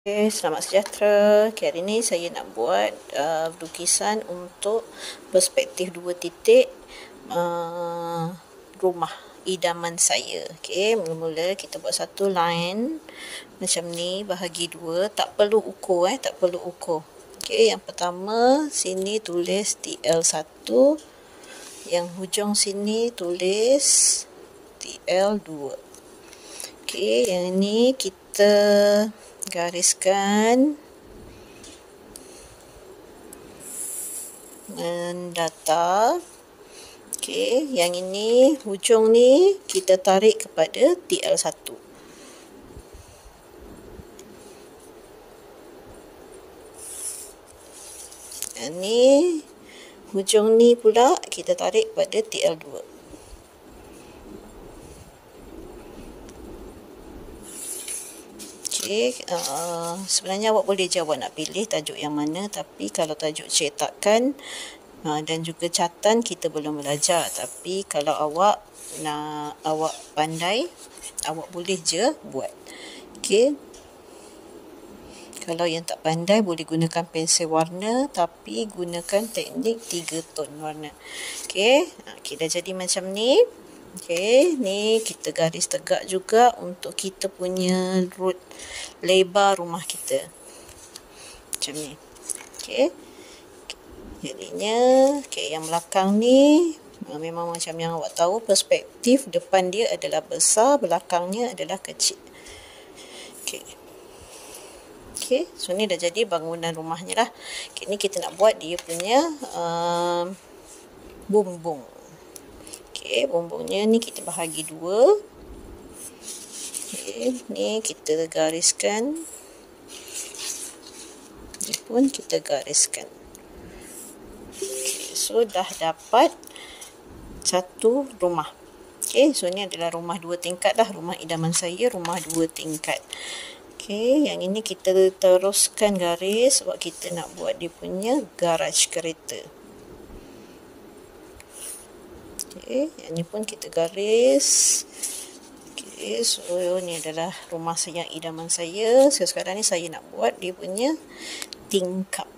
Selamat sejahtera. Hari ini saya nak buat lukisan untuk perspektif 2 titik rumah idaman saya. Mula-mula kita buat satu line macam ni, bahagi 2, tak perlu ukur tak perlu ukur. Yang pertama sini tulis TL1, yang hujung sini tulis TL2. Yang ni kita gariskan mendatar. Yang ini hujung ni kita tarik kepada TL1. Yang ni hujung ni pula kita tarik pada TL2. Sebenarnya awak boleh je awak nak pilih tajuk yang mana, tapi kalau tajuk cetakan dan juga catatan kita belum belajar. Tapi kalau awak pandai, awak boleh je buat. Kalau yang tak pandai boleh gunakan pensel warna, tapi gunakan teknik 3 ton warna. Dah jadi macam ni. Ni kita garis tegak juga untuk kita punya lebar rumah kita. Macam ni. Jadinya, yang belakang ni memang macam yang awak tahu, perspektif depan dia adalah besar, belakangnya adalah kecil. So ni dah jadi bangunan rumahnya lah. Ni kita nak buat dia punya bumbung. Bumbungnya ni kita bahagi 2. Ni kita gariskan. Ni pun kita gariskan. So dah dapat satu rumah. So ni adalah rumah 2 tingkat lah. Rumah idaman saya, rumah 2 tingkat. Yang ini kita teruskan garis sebab kita nak buat dia punya garaj kereta. Yang ni pun kita garis. So ni adalah rumah saya, idaman saya. So sekarang ni saya nak buat dia punya tingkap.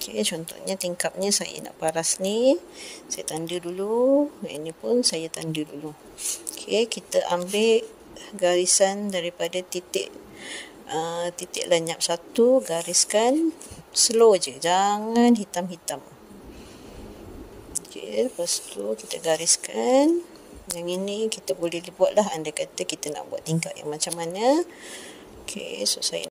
Contohnya tingkapnya saya nak paras ni. Saya tanda dulu. Ini pun saya tanda dulu. Kita ambil garisan daripada titik lenyap 1, gariskan slow je, jangan hitam-hitam. Lepas tu kita gariskan. Yang ini kita boleh buat lah, andai kata kita nak buat tingkap yang macam mana. So saya